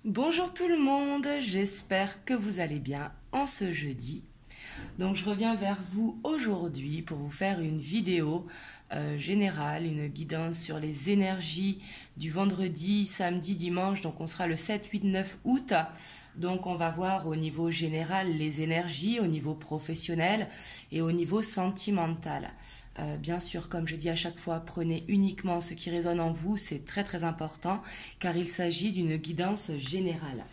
Bonjour tout le monde, j'espère que vous allez bien en ce jeudi. Donc je reviens vers vous aujourd'hui pour vous faire une vidéo générale, une guidance sur les énergies du vendredi, samedi, dimanche. Donc on sera le 7, 8, 9 août. Donc on va voir au niveau général les énergies, au niveau professionnel et au niveau sentimental. Bien sûr, comme je dis à chaque fois, prenez uniquement ce qui résonne en vous, c'est très très important car il s'agit d'une guidance générale.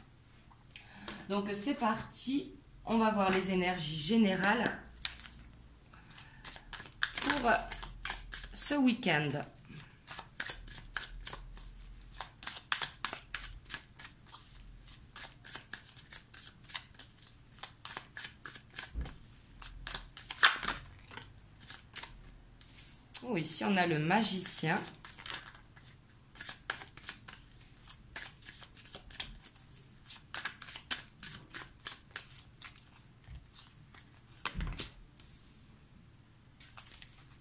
Donc c'est parti, on va voir les énergies générales pour ce week-end. Oh, ici on a le magicien.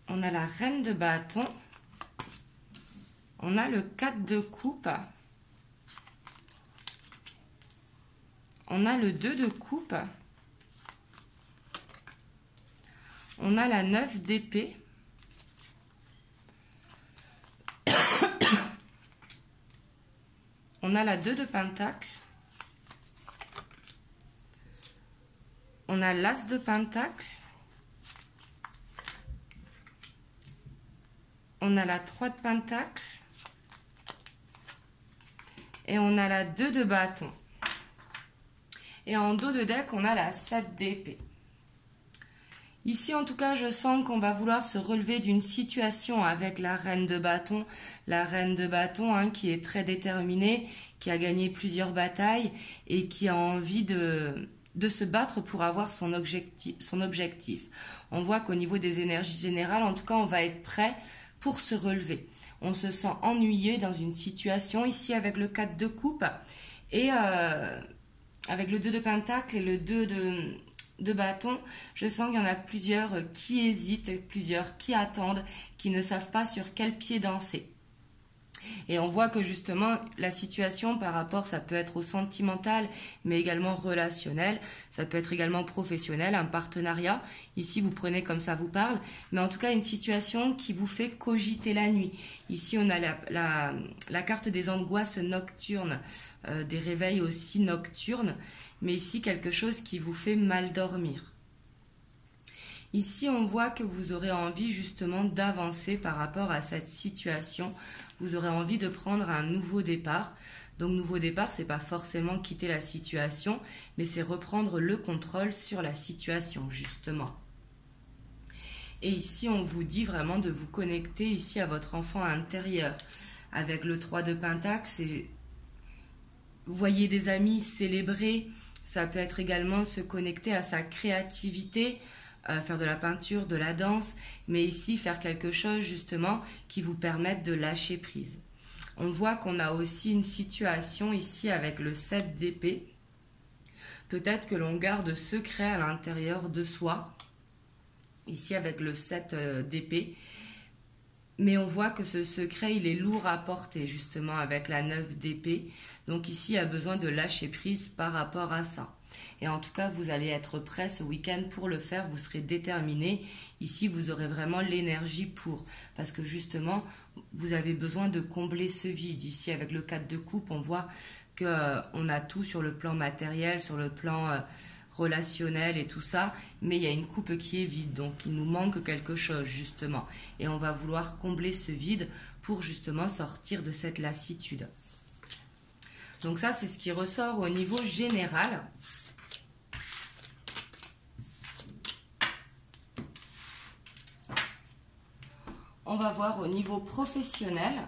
On a la reine de bâton. On a le 4 de coupe. On a le 2 de coupe. On a la 9 d'épée. On a la 2 de pentacle. On a l'as de pentacle. On a la 3 de pentacle. Et on a la 2 de bâton. Et en dos de deck, on a la 7 d'épée. Ici, en tout cas, je sens qu'on va vouloir se relever d'une situation avec la reine de bâton. La reine de bâton qui est très déterminée, qui a gagné plusieurs batailles et qui a envie de se battre pour avoir son objectif. On voit qu'au niveau des énergies générales, en tout cas, on va être prêt pour se relever. On se sent ennuyé dans une situation, ici avec le 4 de coupe et avec le 2 de pentacle et le 2 de bâton, je sens qu'il y en a plusieurs qui hésitent, plusieurs qui attendent, qui ne savent pas sur quel pied danser. Et on voit que justement, la situation par rapport, ça peut être au sentimental, mais également relationnel, ça peut être également professionnel, un partenariat. Ici, vous prenez comme ça vous parle, mais en tout cas, une situation qui vous fait cogiter la nuit. Ici, on a la carte des angoisses nocturnes, des réveils aussi nocturnes, mais ici, quelque chose qui vous fait mal dormir. Ici, on voit que vous aurez envie justement d'avancer par rapport à cette situation. Vous aurez envie de prendre un nouveau départ. Donc, nouveau départ, c'est pas forcément quitter la situation, mais c'est reprendre le contrôle sur la situation, justement. Et ici, on vous dit vraiment de vous connecter ici à votre enfant intérieur. Avec le 3 de pentacle, c'est voyez des amis célébrer. Ça peut être également se connecter à sa créativité, faire de la peinture, de la danse, mais ici faire quelque chose justement qui vous permette de lâcher prise. On voit qu'on a aussi une situation ici avec le 7 d'épée. Peut-être que l'on garde secret à l'intérieur de soi, ici avec le 7 d'épée. Mais on voit que ce secret, il est lourd à porter justement avec la 9 d'épée. Donc ici, il y a besoin de lâcher prise par rapport à ça. Et en tout cas, vous allez être prêt ce week-end pour le faire. Vous serez déterminé. Ici, vous aurez vraiment l'énergie pour. Parce que justement, vous avez besoin de combler ce vide. Ici, avec le 4 de coupe, on voit qu'on a tout sur le plan matériel, sur le plan relationnel et tout ça, mais il y a une coupe qui est vide, donc il nous manque quelque chose justement, et on va vouloir combler ce vide pour justement sortir de cette lassitude. Donc ça, c'est ce qui ressort au niveau général. On va voir au niveau professionnel.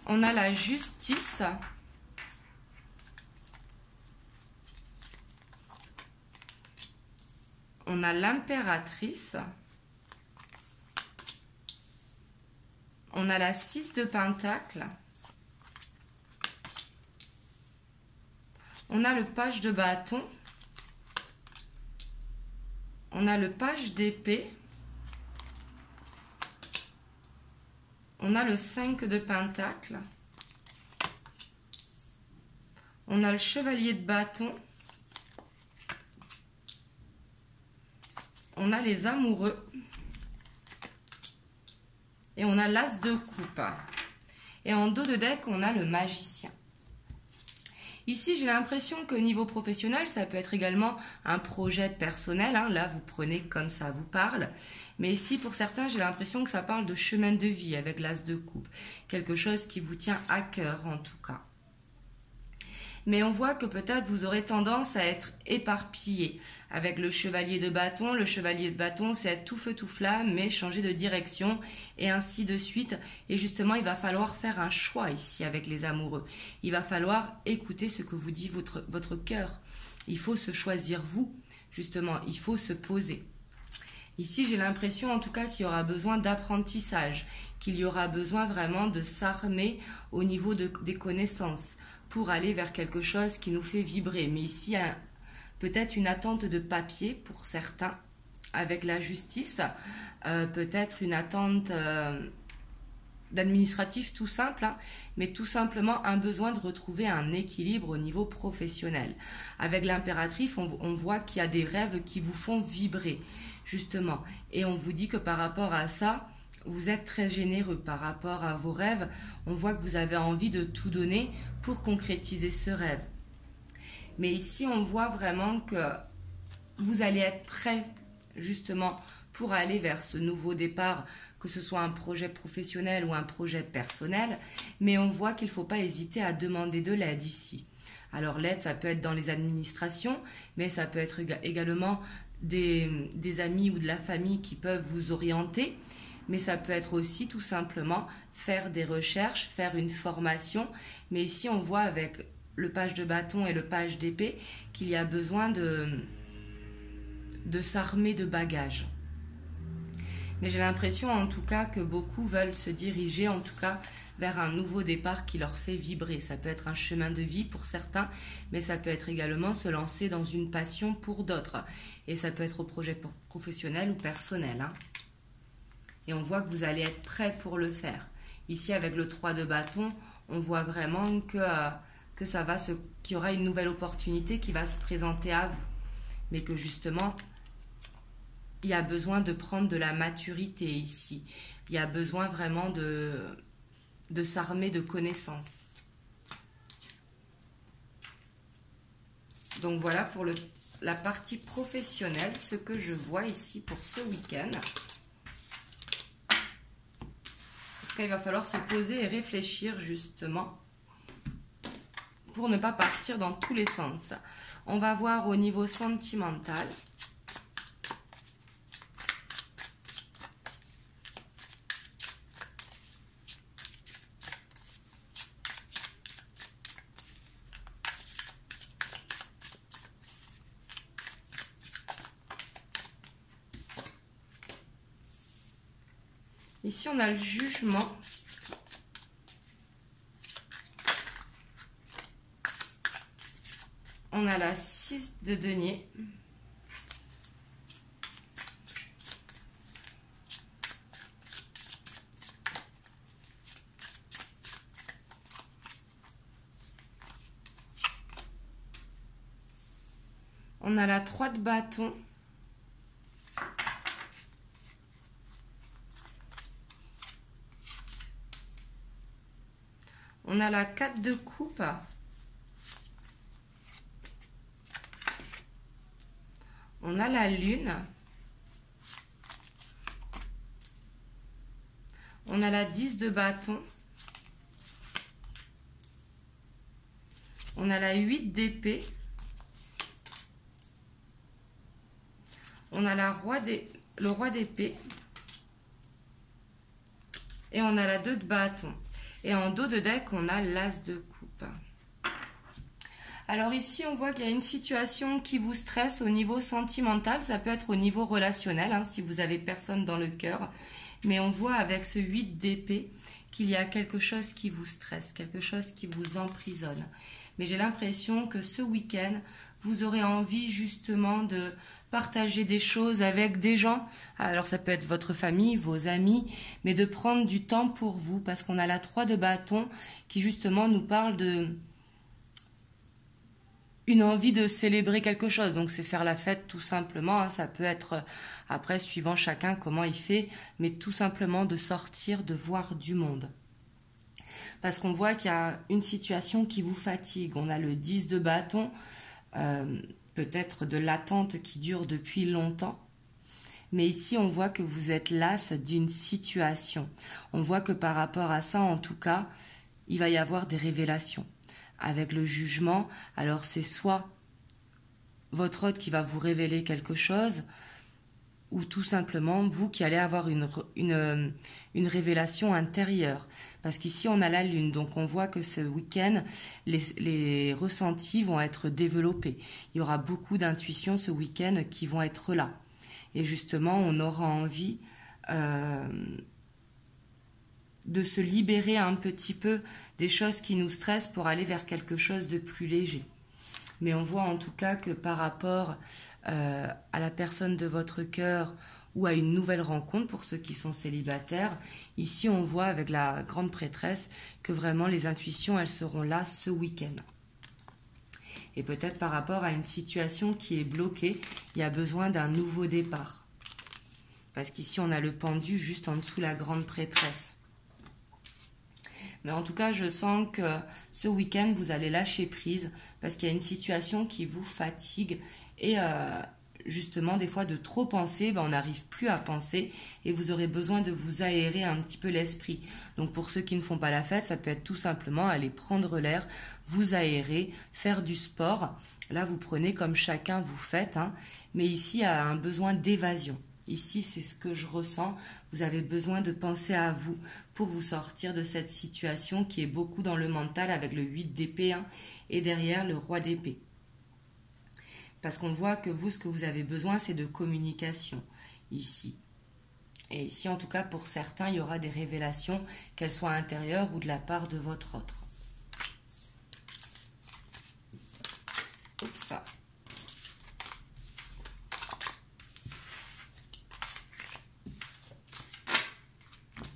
On a la justice. On a l'impératrice. On a la 6 de Pentacle. On a le page de bâton. On a le page d'épée. On a le 5 de Pentacle. On a le chevalier de bâton. On a les amoureux. Et on a l'as de coupe. Et en dos de deck, on a le magicien. Ici, j'ai l'impression que niveau professionnel, ça peut être également un projet personnel. Hein. Là, vous prenez comme ça vous parle. Mais ici, pour certains, j'ai l'impression que ça parle de chemin de vie avec l'as de coupe. Quelque chose qui vous tient à cœur, en tout cas. Mais on voit que peut-être vous aurez tendance à être éparpillé avec le chevalier de bâton. Le chevalier de bâton, c'est être tout feu tout flamme, mais changer de direction et ainsi de suite. Et justement, il va falloir faire un choix ici avec les amoureux. Il va falloir écouter ce que vous dit votre cœur. Il faut se choisir vous, justement, il faut se poser. Ici, j'ai l'impression en tout cas qu'il y aura besoin d'apprentissage, qu'il y aura besoin vraiment de s'armer au niveau des connaissances pour aller vers quelque chose qui nous fait vibrer. Mais ici, peut-être une attente de papier pour certains avec la justice, peut-être une attente d'administratif tout simple, hein, mais tout simplement un besoin de retrouver un équilibre au niveau professionnel. Avec l'impératrice, on voit qu'il y a des rêves qui vous font vibrer, justement. Et on vous dit que par rapport à ça, vous êtes très généreux par rapport à vos rêves. On voit que vous avez envie de tout donner pour concrétiser ce rêve. Mais ici, on voit vraiment que vous allez être prêt, justement, pour aller vers ce nouveau départ, que ce soit un projet professionnel ou un projet personnel. Mais on voit qu'il ne faut pas hésiter à demander de l'aide ici. Alors l'aide, ça peut être dans les administrations, mais ça peut être également des amis ou de la famille qui peuvent vous orienter. Mais ça peut être aussi tout simplement faire des recherches, faire une formation. Mais ici, on voit avec le page de bâton et le page d'épée qu'il y a besoin de s'armer de bagages. Mais j'ai l'impression en tout cas que beaucoup veulent se diriger en tout cas vers un nouveau départ qui leur fait vibrer. Ça peut être un chemin de vie pour certains, mais ça peut être également se lancer dans une passion pour d'autres. Et ça peut être au projet professionnel ou personnel, hein. Et on voit que vous allez être prêt pour le faire. Ici, avec le 3 de bâton, on voit vraiment qu'il y aura une nouvelle opportunité qui va se présenter à vous. Mais que justement, il y a besoin de prendre de la maturité ici. Il y a besoin vraiment de s'armer de connaissances. Donc voilà pour la partie professionnelle, ce que je vois ici pour ce week-end. Il va falloir se poser et réfléchir justement pour ne pas partir dans tous les sens. On va voir au niveau sentimental. Ici, on a le jugement. On a la 6 de denier. On a la 3 de bâton. On a la 4 de coupe. On a la lune. On a la 10 de bâton. On a la 8 d'épée. On a le roi d'épée. Et on a la 2 de bâton. Et en dos de deck, on a l'as de coupe. Alors ici, on voit qu'il y a une situation qui vous stresse au niveau sentimental. Ça peut être au niveau relationnel, hein, si vous avez personne dans le cœur. Mais on voit avec ce 8 d'épée qu'il y a quelque chose qui vous stresse, quelque chose qui vous emprisonne. Mais j'ai l'impression que ce week-end, vous aurez envie justement de partager des choses avec des gens. Alors ça peut être votre famille, vos amis, mais de prendre du temps pour vous, parce qu'on a la 3 de bâton qui justement nous parle de une envie de célébrer quelque chose. Donc c'est faire la fête tout simplement, hein. Ça peut être, après, suivant chacun comment il fait, mais tout simplement de sortir, de voir du monde. Parce qu'on voit qu'il y a une situation qui vous fatigue. On a le 10 de bâton, peut-être de l'attente qui dure depuis longtemps. Mais ici, on voit que vous êtes las d'une situation. On voit que par rapport à ça, en tout cas, il va y avoir des révélations. Avec le jugement, alors c'est soit votre hôte qui va vous révéler quelque chose, ou tout simplement vous qui allez avoir une révélation intérieure. Parce qu'ici on a la lune, donc on voit que ce week-end, les ressentis vont être développés. Il y aura beaucoup d'intuitions ce week-end qui vont être là. Et justement, on aura envie de se libérer un petit peu des choses qui nous stressent pour aller vers quelque chose de plus léger. Mais on voit en tout cas que par rapport à la personne de votre cœur ou à une nouvelle rencontre pour ceux qui sont célibataires, ici on voit avec la grande prêtresse que vraiment les intuitions, elles seront là ce week-end. Et peut-être par rapport à une situation qui est bloquée, il y a besoin d'un nouveau départ. Parce qu'ici on a le pendu juste en dessous la grande prêtresse. Mais en tout cas, je sens que ce week-end, vous allez lâcher prise parce qu'il y a une situation qui vous fatigue. Et justement, des fois, de trop penser, on n'arrive plus à penser et vous aurez besoin de vous aérer un petit peu l'esprit. Donc, pour ceux qui ne font pas la fête, ça peut être tout simplement aller prendre l'air, vous aérer, faire du sport. Là, vous prenez comme chacun vous faites. Hein. Mais ici, il y a un besoin d'évasion. Ici, c'est ce que je ressens. Vous avez besoin de penser à vous pour vous sortir de cette situation qui est beaucoup dans le mental avec le 8 d'épée et derrière le roi d'épée. Parce qu'on voit que vous, ce que vous avez besoin, c'est de communication ici. Et ici, en tout cas, pour certains, il y aura des révélations, qu'elles soient intérieures ou de la part de votre autre. Oups, ça.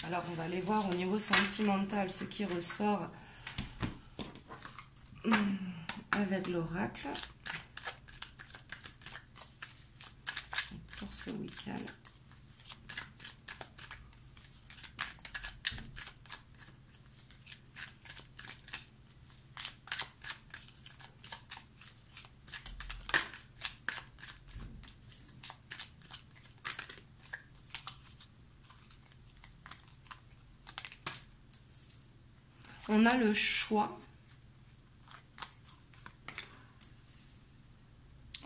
Alors, on va aller voir au niveau sentimental ce qui ressort avec l'oracle pour ce week-end. On a le choix,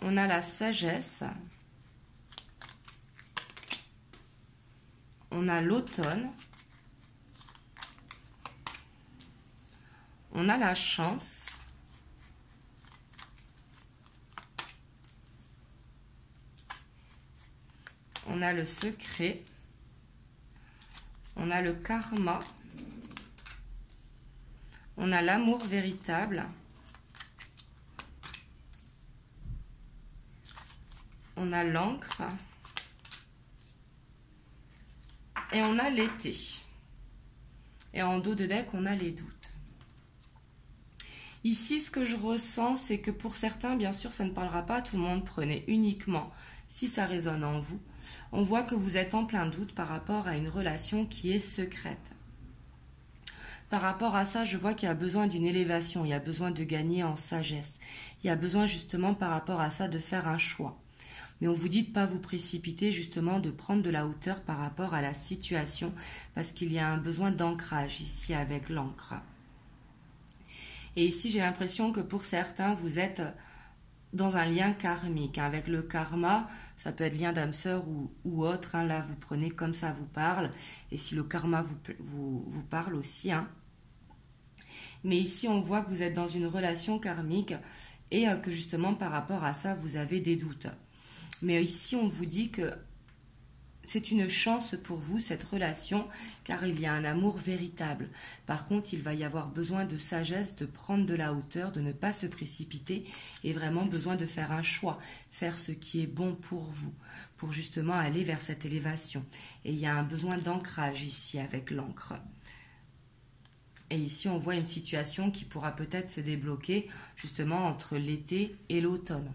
on a la sagesse, on a l'automne, on a la chance, on a le secret, on a le karma, on a l'amour véritable, on a l'encre et on a l'été. Et en dos de deck, on a les doutes. Ici, ce que je ressens, c'est que pour certains, bien sûr, ça ne parlera pas à tout le monde. Prenez uniquement si ça résonne en vous. On voit que vous êtes en plein doute par rapport à une relation qui est secrète. Par rapport à ça, je vois qu'il y a besoin d'une élévation, il y a besoin de gagner en sagesse. Il y a besoin justement par rapport à ça de faire un choix. Mais on vous dit de ne pas vous précipiter, justement de prendre de la hauteur par rapport à la situation, parce qu'il y a un besoin d'ancrage ici avec l'encre. Et ici, j'ai l'impression que pour certains, vous êtes dans un lien karmique. Avec le karma, ça peut être lien d'âme sœur ou autre. Là, vous prenez comme ça vous parle. Et si le karma vous parle aussi. Mais ici, on voit que vous êtes dans une relation karmique et que justement, par rapport à ça, vous avez des doutes. Mais ici, on vous dit que c'est une chance pour vous, cette relation, car il y a un amour véritable. Par contre, il va y avoir besoin de sagesse, de prendre de la hauteur, de ne pas se précipiter et vraiment besoin de faire un choix, faire ce qui est bon pour vous, pour justement aller vers cette élévation. Et il y a un besoin d'ancrage ici avec l'encre. Et ici, on voit une situation qui pourra peut-être se débloquer justement entre l'été et l'automne.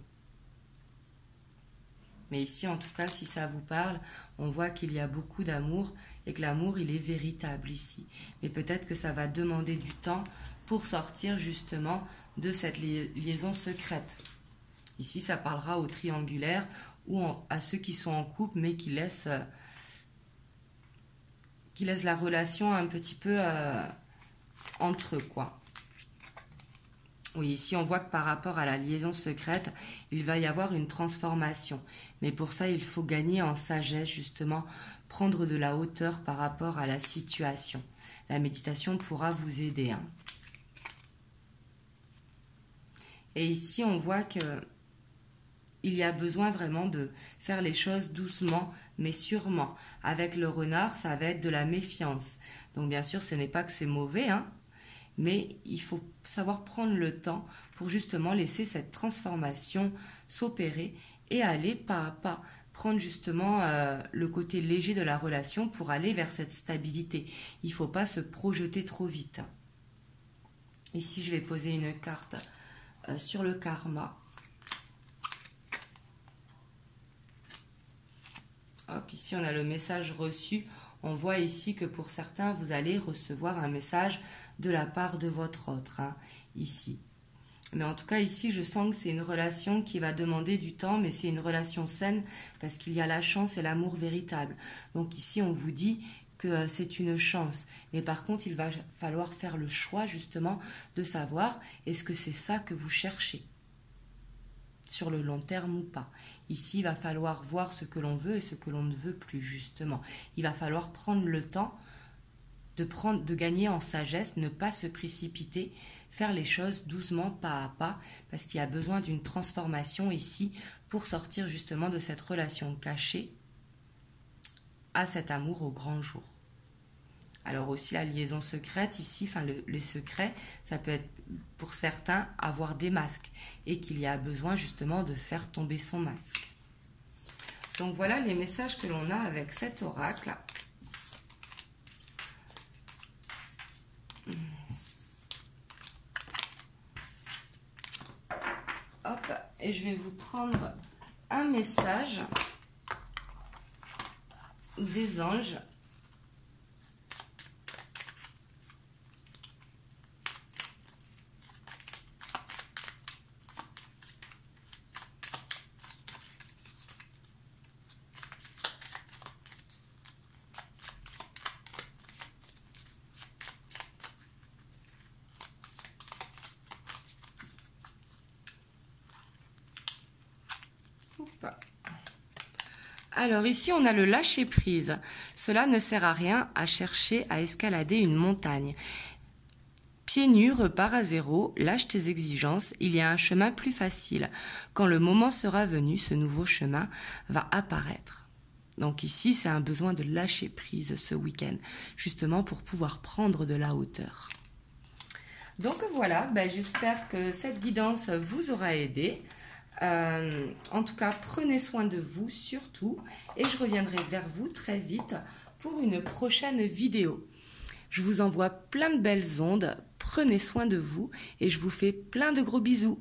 Mais ici, en tout cas, si ça vous parle, on voit qu'il y a beaucoup d'amour et que l'amour, il est véritable ici. Mais peut-être que ça va demander du temps pour sortir justement de cette liaison secrète. Ici, ça parlera aux triangulaires ou à ceux qui sont en couple mais qui laissent la relation un petit peu entre eux, quoi. Oui, ici on voit que par rapport à la liaison secrète, il va y avoir une transformation. Mais pour ça, il faut gagner en sagesse, justement, prendre de la hauteur par rapport à la situation. La méditation pourra vous aider. Et ici, on voit que il y a besoin vraiment de faire les choses doucement, mais sûrement. Avec le renard, ça va être de la méfiance. Donc bien sûr, ce n'est pas que c'est mauvais, mais il faut savoir prendre le temps pour justement laisser cette transformation s'opérer et aller pas à pas, prendre justement le côté léger de la relation pour aller vers cette stabilité. Il ne faut pas se projeter trop vite. Ici, je vais poser une carte sur le karma. Hop, ici, on a le message reçu. On voit ici que pour certains, vous allez recevoir un message de la part de votre autre, ici. Mais en tout cas, ici, je sens que c'est une relation qui va demander du temps, mais c'est une relation saine parce qu'il y a la chance et l'amour véritable. Donc ici, on vous dit que c'est une chance. Mais par contre, il va falloir faire le choix, justement, de savoir est-ce que c'est ça que vous cherchez sur le long terme ou pas. Ici, il va falloir voir ce que l'on veut et ce que l'on ne veut plus, justement. Il va falloir prendre le temps de gagner en sagesse, ne pas se précipiter, faire les choses doucement, pas à pas, parce qu'il y a besoin d'une transformation ici pour sortir justement de cette relation cachée à cet amour au grand jour. Alors aussi la liaison secrète ici, enfin les secrets, ça peut être pour certains avoir des masques et qu'il y a besoin justement de faire tomber son masque. Donc voilà les messages que l'on a avec cet oracle. Hop, et je vais vous prendre un message des anges. Alors ici, on a le lâcher-prise. Cela ne sert à rien à chercher à escalader une montagne. Pieds nus, repars à zéro, lâche tes exigences, il y a un chemin plus facile. Quand le moment sera venu, ce nouveau chemin va apparaître. Donc ici, c'est un besoin de lâcher-prise ce week-end, justement pour pouvoir prendre de la hauteur. Donc voilà, j'espère que cette guidance vous aura aidé. En tout cas, prenez soin de vous surtout et je reviendrai vers vous très vite pour une prochaine vidéo. Je vous envoie plein de belles ondes, prenez soin de vous et je vous fais plein de gros bisous.